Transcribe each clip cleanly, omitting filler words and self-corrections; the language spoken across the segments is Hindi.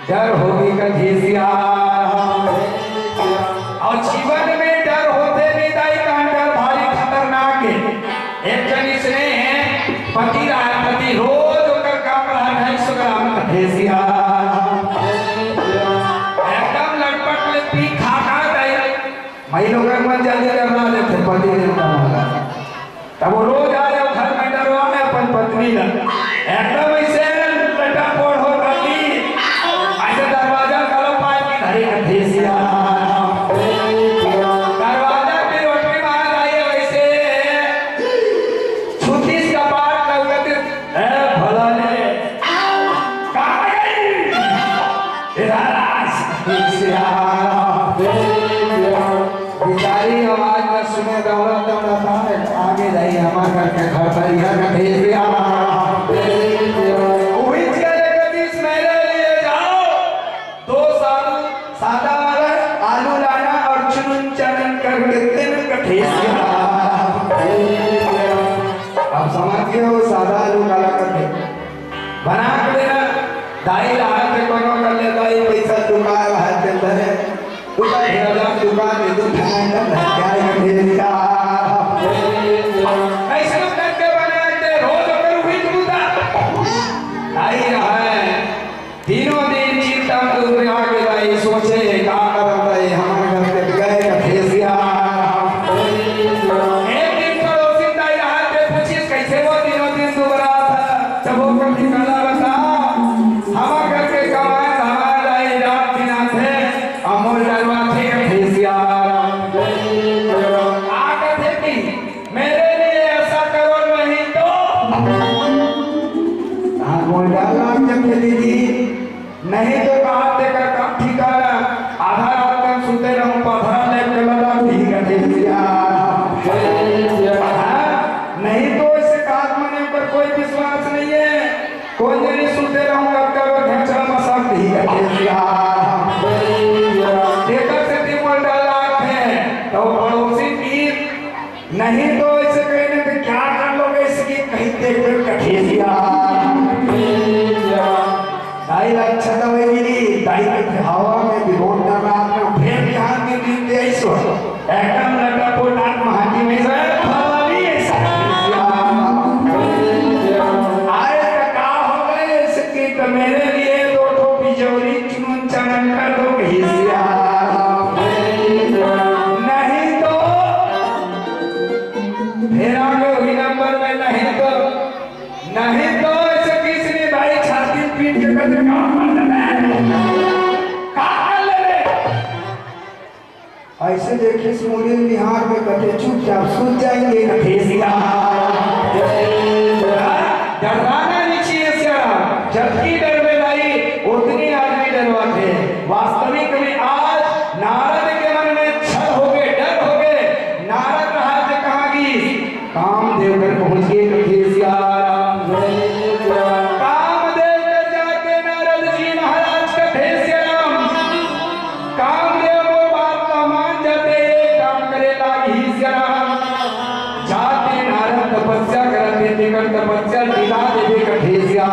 डर होगी का झिझिया और जीवन में डर होते भी दाई का डर भारी खतरनाक है। एक जन इसने पति रहा पति रोज होकर काम रहा 250 ग्राम का झिझिया एकदम लटपट ले पी खा खा दाई मई लोग मन जल्दी करना लेते पति देता होगा तब वो रोज आ जाओ घर में डरवाने अपन पत्नी का एकदम ऐसे लटा पोड़ हो गई ऐसे दरवाजा कलो पाए की धरी का झिझिया दरवाजा की रोटी मार आई वैसे छुट्टी का बात लगते है भला ने कहाँ गई झिझिया बिचारी आवाज में सुने दौड़त दौड़त आगे जाइए हमारे घर के घर पर यह का झिझिया अब समझ गए हो सादा आलू काला करके बना के देना दाई हाथ में कोनो कर ले दाई पैसा दुकान हाथ के अंदर है दुकान 1000 तीर चीरता दूर आगे लाई सोचे का करता है हमारे घर के गए कठेसिया एक दिन पड़ोसी दाई हाथ पे पूछी कैसे वो दिनों दिन दुबरा था जब वो कभी कला बता हमारे घर के कमाए हमारे लाई रात दिन आते अमोल डरवा थे कठेसिया आगे थे कि मेरे लिए ऐसा करो नहीं तो अमोल डाला जब दीदी नहीं तो कहा देकर काम ठिकाना आधा रात तक सुते रहूं पधरा ले के लगा ठीक है दिया नहीं तो इस काट मने पर कोई विश्वास नहीं है कोई नहीं सुते रहूं कब कब घंटा मसाक ठीक है दिया देखकर से तिमोल डाला है तो पड़ोसी की नहीं तो इसे कहने पे क्या कर लोगे इसकी कहीं देख कर कठेसिया दाई अच्छा तो वे मिली दाई के हवा में विरोध कर रहा था फिर यहाँ की नींद दे इसको एकदम लगा पोटाट महाजी में से फलानी ऐसा आए का हो गए इसकी तो मेरे लिए दो टोपी जोरी चुन चमन कर दो घिसिया नहीं तो फिर आगे हुई नंबर में नहीं तो ऐसे किसी भाई छाती पीट के कदर ऐसे देखे सूर्य निहार में कटे चुपचाप सूझ जाएंगे कठेसिया डरवाना नहीं चाहिए जबकि डर में लाई उतनी आदमी डरवाते वास्तविक में आज नारद के मन में छल हो गए डर हो गए नारद रहा थे कहाँ की कामदेव पर पहुंच गए कठेसिया तपस्या दिला देवे कठेसिया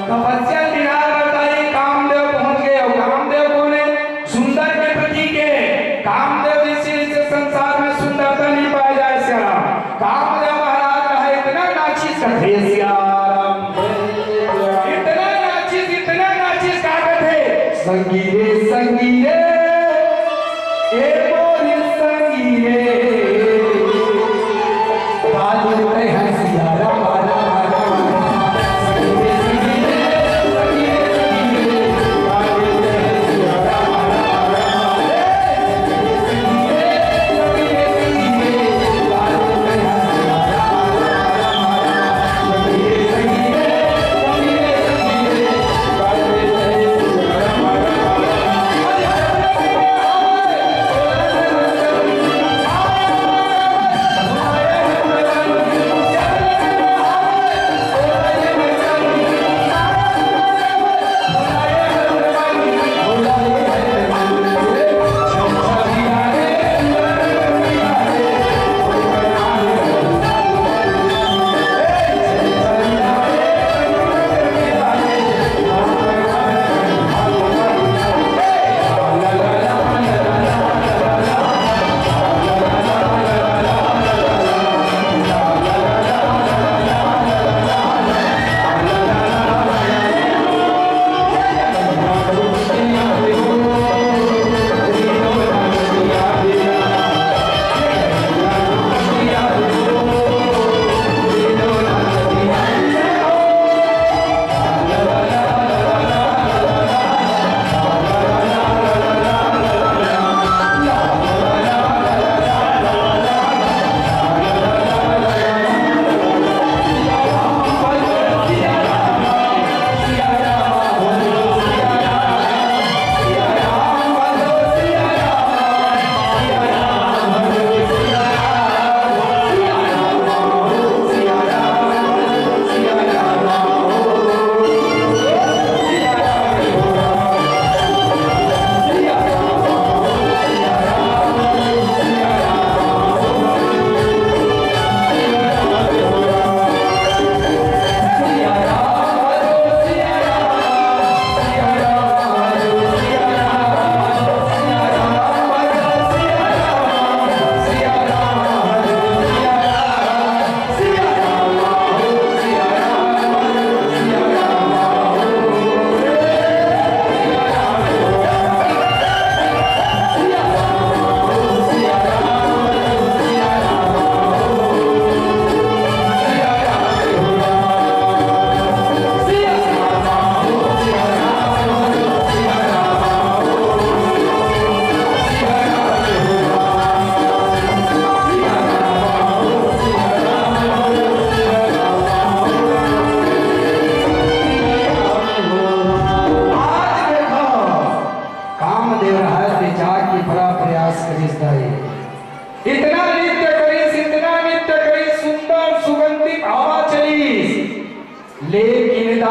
तपस्या दिला बताई कामदेव पहुंच गए और कामदेव कौन है सुंदर के प्रतीक है कामदेव इस संसार में सुंदरता नहीं पाया जाए इसका कामदेव महाराज रहा इतना नाचिस कठेसिया इतना नाचिस कागज है संगीरे संगीरे ए मोरी संगीरे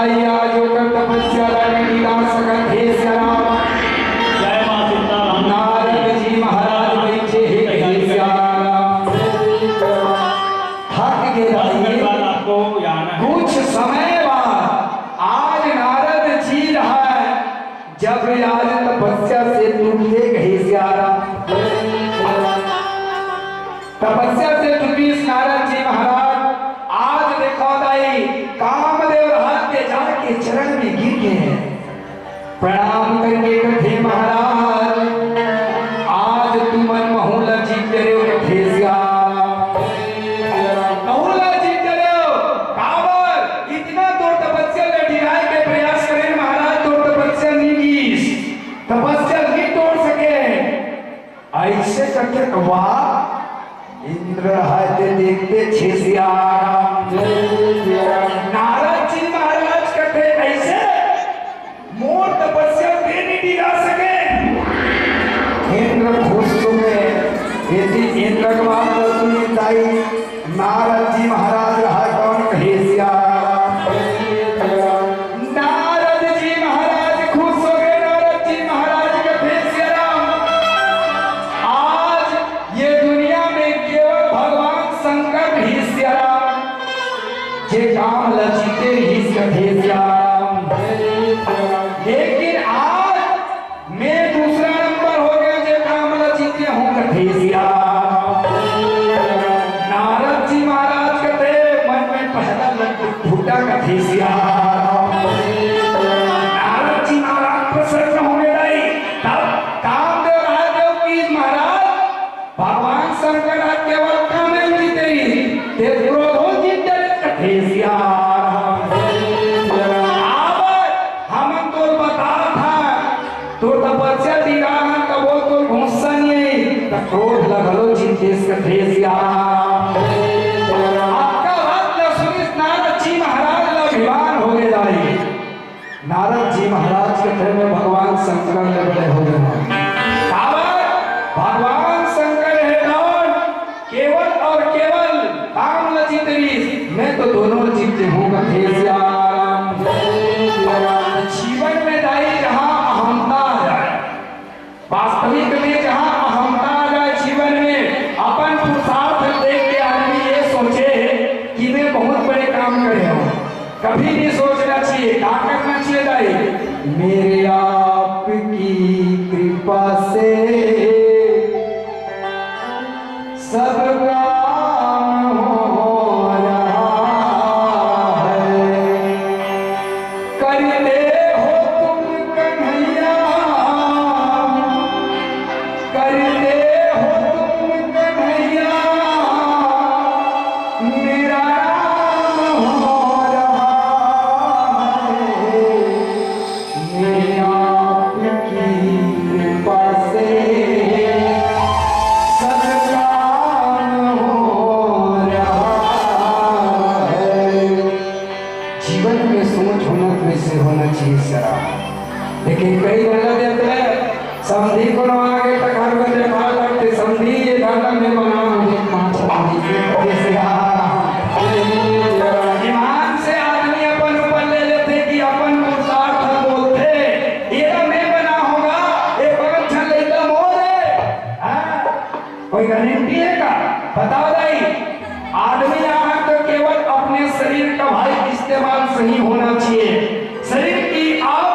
दाई आज होकर तपस्या लड़ी लीला सकत हे श्याम। जय मां सीताराम। नारद जी महाराज बैठे हे श्याम। थक गए दाई आपको यहाँ है। कुछ समय बाद आज नारद जी रहा है जब आज तपस्या से टूटते गए श्याम। तपस्या से टूटी नारद जी महाराज आज देखो दाई कामदेव रात के जाके चरण में गिर गए हैं। प्रणाम करके कथे महाराज आज तुम बहुला जीत रहे हो कथे बहुला जीत रहे हो। काबर इतना तो तपस्या लड़ाई के प्रयास करें महाराज तो तपस्या नहीं की तपस्या नहीं तोड़ सके। ऐसे करके वाह इंद्र हाथे देखते छेसिया। नारद जी महाराज कहते ऐसे मोर तपस्या दे नहीं दिला सके। इंद्र खुश हुए यदि इंद्र की बात सुनी दाई नारद जी महाराज रहा कौन कहेसिया। नारद जी महाराज खुश हो गए। नारद जी महाराज कहते श्याम आज ये दुनिया में केवल भगवान शंकर ही श्याम जे काम लचीते ही कथे श्याम। लेकिन आज मैं दूसरा नंबर हो गया जे काम लचीते हूँ कथे श्याम। नारद जी महाराज कहते मन में पहला फूटा कथे श्याम। नारद जी महाराज प्रसन्न होने लगे। तब कामदेव राजदेव की महाराज भगवान शंकर केवल कामेल जीते ही ते क्रोधो जीते कथे श्याम। हम तो बता था तो तपस्या दिला तब वो तो गुस्सा नहीं तब क्रोध लगलो जीते कथे श्याम। आपका बात न सुनी नारद जी महाराज अभिमान हो गए दाई। नारद जी महाराज के थे में भगवान शंकर ने बड़े हो गए। भगवान शंकर है कौन केवल और केवल काम न जीतरी मैं तो दोनों जीते हूँ कथे श्याम। जीवन में दाई जहाँ अहमता आ जाए वास्तविक में जहाँ अहमता आ जाए जीवन में अपन पुरुषार्थ देख के आदमी ये सोचे कि मैं बहुत बड़े काम करे हूँ। कभी नहीं सोचना चाहिए क्या करना चाहिए दाई मेरे आपकी कृपा से सब काम हो रहा है। करते हो तुम कन्हैया करते हो तुम कन्हैया मेरा नाम हो रहा है। मेरे आपकी कृपा से सब काम हो रहा है। जीवन में सोच होना कैसे होना चाहिए सरा लेकिन कई गलत देते हैं समझी को ना आगे तक हर में देखा करते समझी ये गाना में बना मुझे पांच कैसे ईमान से आदमी अपन ऊपर ले लेते कि अपन पुरुषार्थ बोलते ये मैं बना होगा एक भगत छल लेता मोर है कोई गारंटी है का बताओ भाई। आदमी यहाँ तो केवल अपने शरीर का भाई इस्तेमाल सही होना चाहिए। शरीर की आप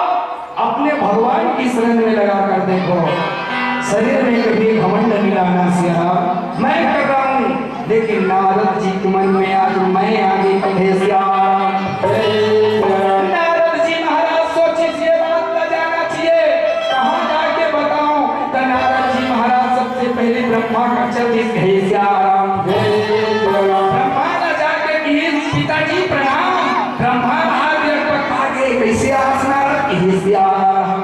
अपने भगवान की शरण में लगा कर देखो शरीर में कभी घमंड नहीं लाना सिया मैं कर रहा हूँ। लेकिन नारद जी के मन में आज मैं आगे कथे श्याम। नारद जी महाराज सोचे ये बात न जाना चाहिए कहाँ जाके बताऊं तो नारद जी महाराज सबसे पहले ब्रह्मा का चरित कहे श्याम। ब्रह्मा न जाके कहे पिताजी प्रणाम। ब्रह्मा हाथ पर आगे कैसे आसना कहे श्याम।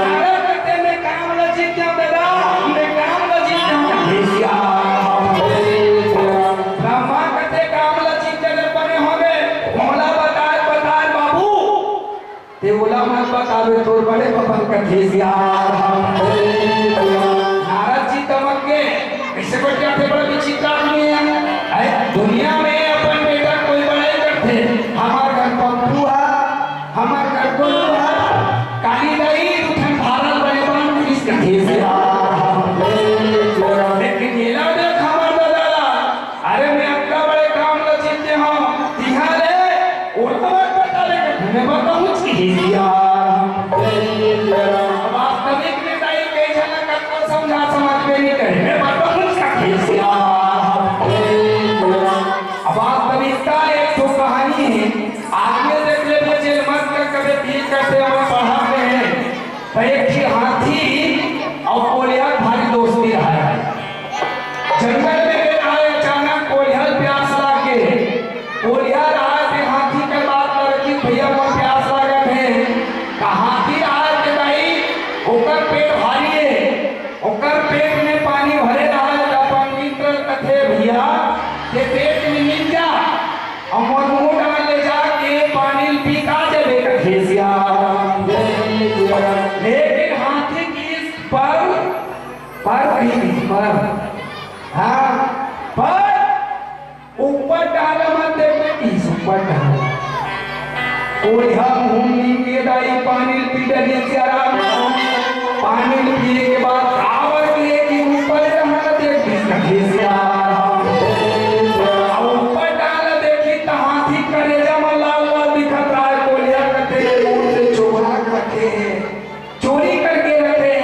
नारद कहते मैं काम न जीत जाऊं दादा मैं काम न जीत जाऊं कहे श्याम। ब्रह्मा कहते काम न जीत जाने बने होंगे मोला बताए बाबू ते बोला मत बतावे तोर बड़े पपन कथे श्याम। नारद जी तमक के ऐसे को क्या थे बड़ा विचित्र आदमी है दुनिया में अपन बेटा कोई बड़े करते हमारे घर पप्पू करते हुए पढ़ाते हैं तो एक ही हाथी और कोलिया भारी दोस्ती रहा है। जंगल में गया है, अचानक कोलिया प्यास लागे, कोलिया रहा है हाथी के बात कर कि भैया वो प्यास लागत है, हाथी आए के भाई ओकर पेट भारी है, ओकर पेट में पानी भरे रहा है, अपन मित्र कथे भैया के पेट में नीचे जा और मुंह डाल ले जाके पानी पी का जबे कथेसिया। लेकिन हाथी की पर हाँ पर ऊपर डाल मत देखते इस ऊपर डाल कोलिया घूमने के दाई पानी पी डली से आराम पानी पीने के बाद कावर के कि ऊपर रहना देख कथेसिया ऊपर डाल देखी तो हाथी करेजा में लाल लाल दिखत रहा है। कोलिया कथे मुंह से चोरा रखे चोरी करके रखे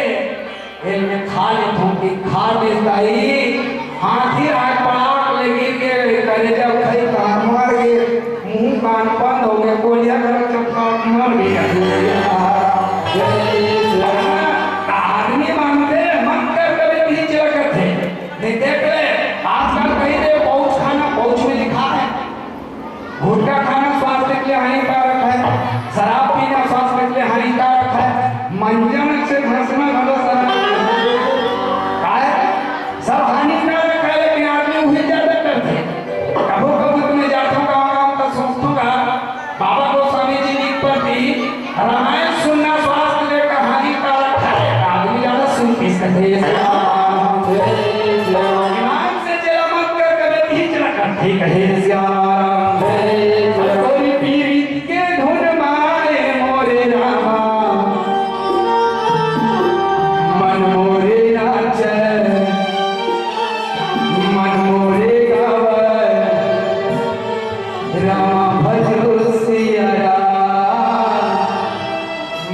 एल में खा ले थोंकी खा देता ही हाथी रात पड़ाव लगी के करेजा खाई कान मार गए मुंह कान बंद हो गए। कोलिया घर चपका मर गया। आदमी मानते मन कर कभी नहीं चला थे नहीं देख ले आजकल कहीं दे पौच खाना पौच में लिखा है, गुटखा खाना स्वास्थ्य के लिए हानिकारक है, शराब पीना स्वास्थ्य के लिए हानिकारक है, मंजन से घसना सब हानिकारक है। लेकिन आदमी वही ज्यादा करते कबो कबो तुम्हें जाता हूँ गाँव का सोचूंगा बाबा गोस्वामी जी की प्रति रामायण सुनना स्वास्थ्य के लिए हानिकारक है। आदमी ज्यादा सुन किस कहते ईमान से जला मत कर कभी खींच ना कर ठीक है। कोई पीरित के धुन मारे मोरे रामा मन मोरे नाचे मन मोरे गावे राम भजो सिया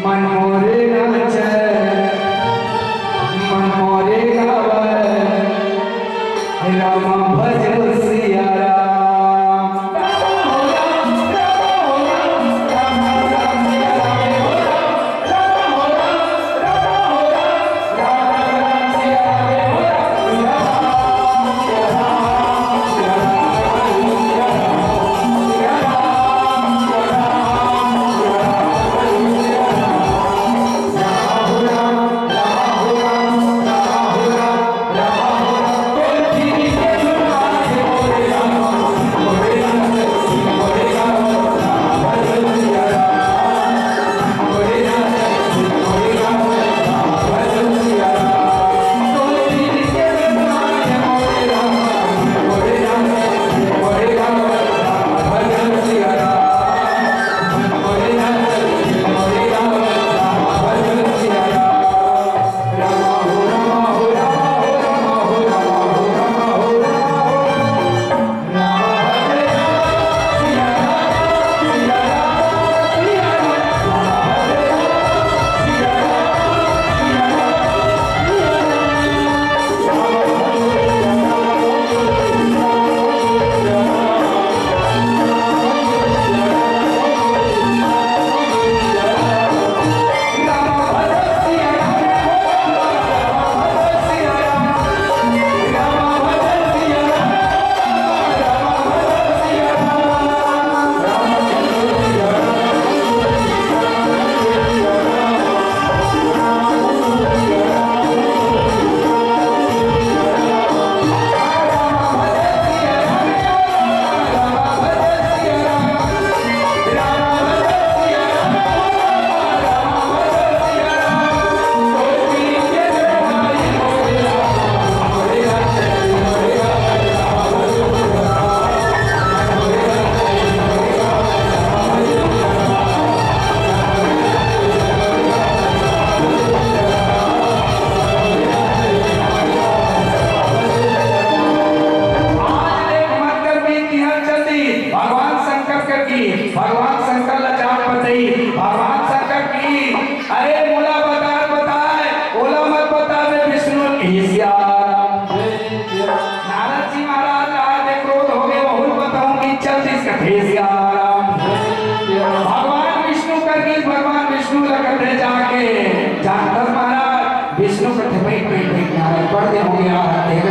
मन मोरे नाचे मन मोरे गावे राम भजो सिया कोई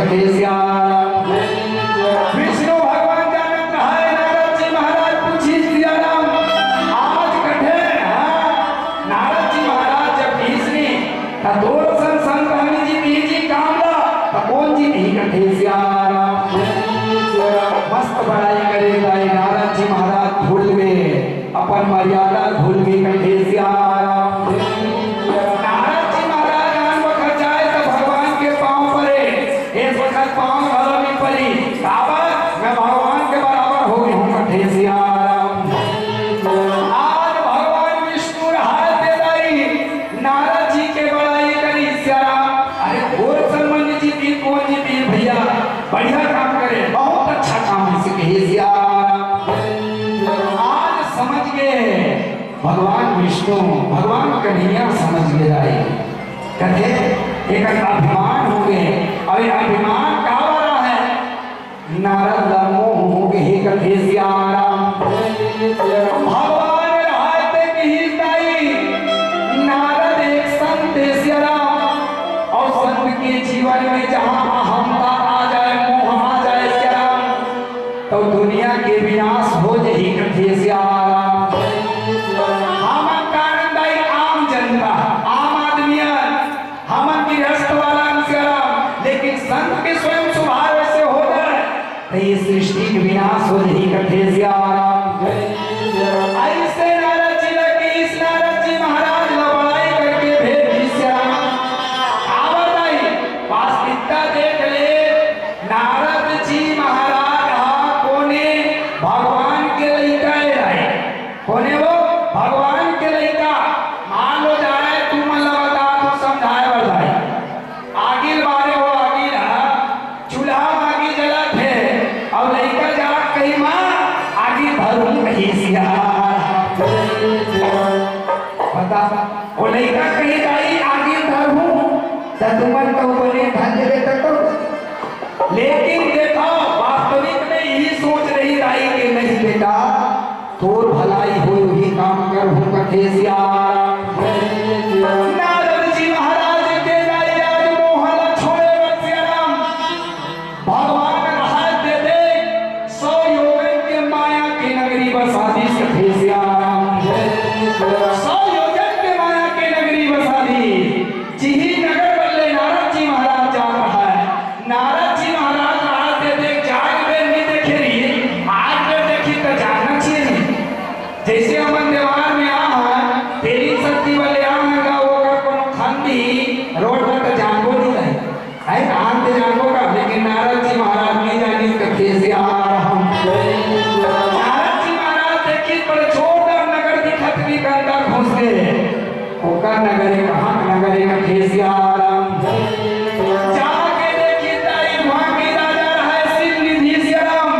कथे सियाराम। विष्णु भगवान जानत है नारद जी महाराज पूछी सियाराम आज कठे नारद जी महाराज जब भीषणी तोर संत हमें जी तीजी कामला कौन जी नहीं कठे सियाराम। मस्त बड़ाई करे गाय नारद जी महाराज भूल गए अपन मर्यादा भूल गए कठे सियाराम। नारद जी महाराज आन वक्त जाए तो भगवान के पांव पड़े एक वक्त पांव घरों में पड़ी बाबा मैं भगवान के बराबर हो गया हूँ कठे सियाराम। आज भगवान विष्णु हाथ दे दाई नारद जी के बड़ाई करी सियाराम। अरे घोर संबंध जी तीर कौन जी तीर भैया बढ़िया काम करे बहुत अच्छा काम है कहे सियाराम। आज समझ गए भगवान विष्णु भगवान कन्हैया समझ गए राय कहे एक अभिमान हो गए और ये अभिमान का वाला है नारद मोह हो गए कहे सियाराम। भगवान रहते की दाई नारद एक संत सियाराम और संत के जीवन में जहां अहमता आ जाए मोह आ जाए सियाराम तो दुनिया के विनाश हो जाही कथे सियाराम। हम कारणदाई आम जनता आम आदमियन हम गृहस्थ वाला सियाराम लेकिन संत के स्वयं स्वभाव से हो जाए तो ये सृष्टि के विनाश हो जाही कथे सियाराम। ऐसे नारद जी लगे इस नारद जी महाराज लड़ाई करके भेज दी सियाराम। आवताई वास्तविकता देख ले नारद जी महाराज कोने भगवान के लइका रहे कोने वो भगवान के लइका मान लो जाए तू मन बता तू समझाए बताए आगिल बारे हो आगिल चूल्हा आगी जला थे और लइका जा कही माँ आगी भरूं कही सिया बता वो लइका कही जाई आगी भरूं तुमन तो बोले धन दे तक लेकिन देखो वास्तविक में यही सोच रही दाई के नहीं बेटा तोर भलाई हो ही काम कर हूं कथे सियाराम। नारद जी महाराज के दाई आज मोहला छोड़े सियाराम। भगवान हाथ दे दे 100 योगन के माया की नगरी बसा दी कथे सियाराम। 100 योगन के माया की नगरी बसा दी जिही नगर बल्ले नारद जी महाराज जा रहा है। नारद जी महाराज आज दे देख जाग में नहीं देखे रही आज में देखी तो जानना चाहिए जैसे हमन देवार में आ तेरी शक्ति वाले आगा होगा कोनो खंडी रोड पर तो जानबो नहीं रहे है कहां से जानबो का लेकिन नारद जी महाराज नहीं जानी कथे से आ हम नारद जी महाराज देखी पर छोटा नगर दिखत भी अंदर घुस गए ओका नगर है कहां नगर है कथे से आ जाके देखी ताई वहां के राजा है सिलनिधि सियाराम।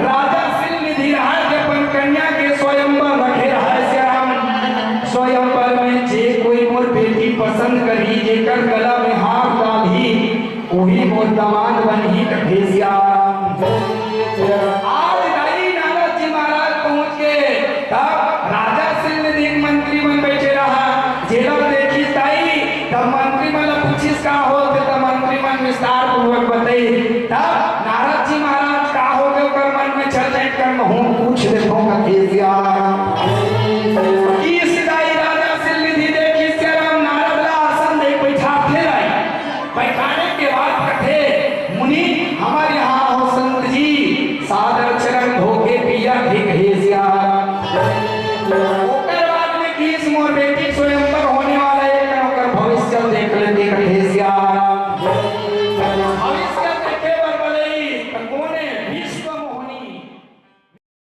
राजा सिलनिधि रहा के अपन कन्या के स्वयंवर रखे रहा सियाराम। स्वयंवर में जे कोई मोर बेटी पसंद करी जेकर गला में हाथ डाली वही मोर दामाद बनी कथे सियाराम। आज दाई नारद जी महाराज पहुंच गए तब राजा सिलनिधि मंत्री बन बैठे रहा जेला देखी ताई तब मंत्री मन पूछिस का हो तब मंत्री मन विस्तार पूर्वक बताई तब नारद जी महाराज का हो गए कर मन में चल जाए कर हूं पूछ देखो कथे सिया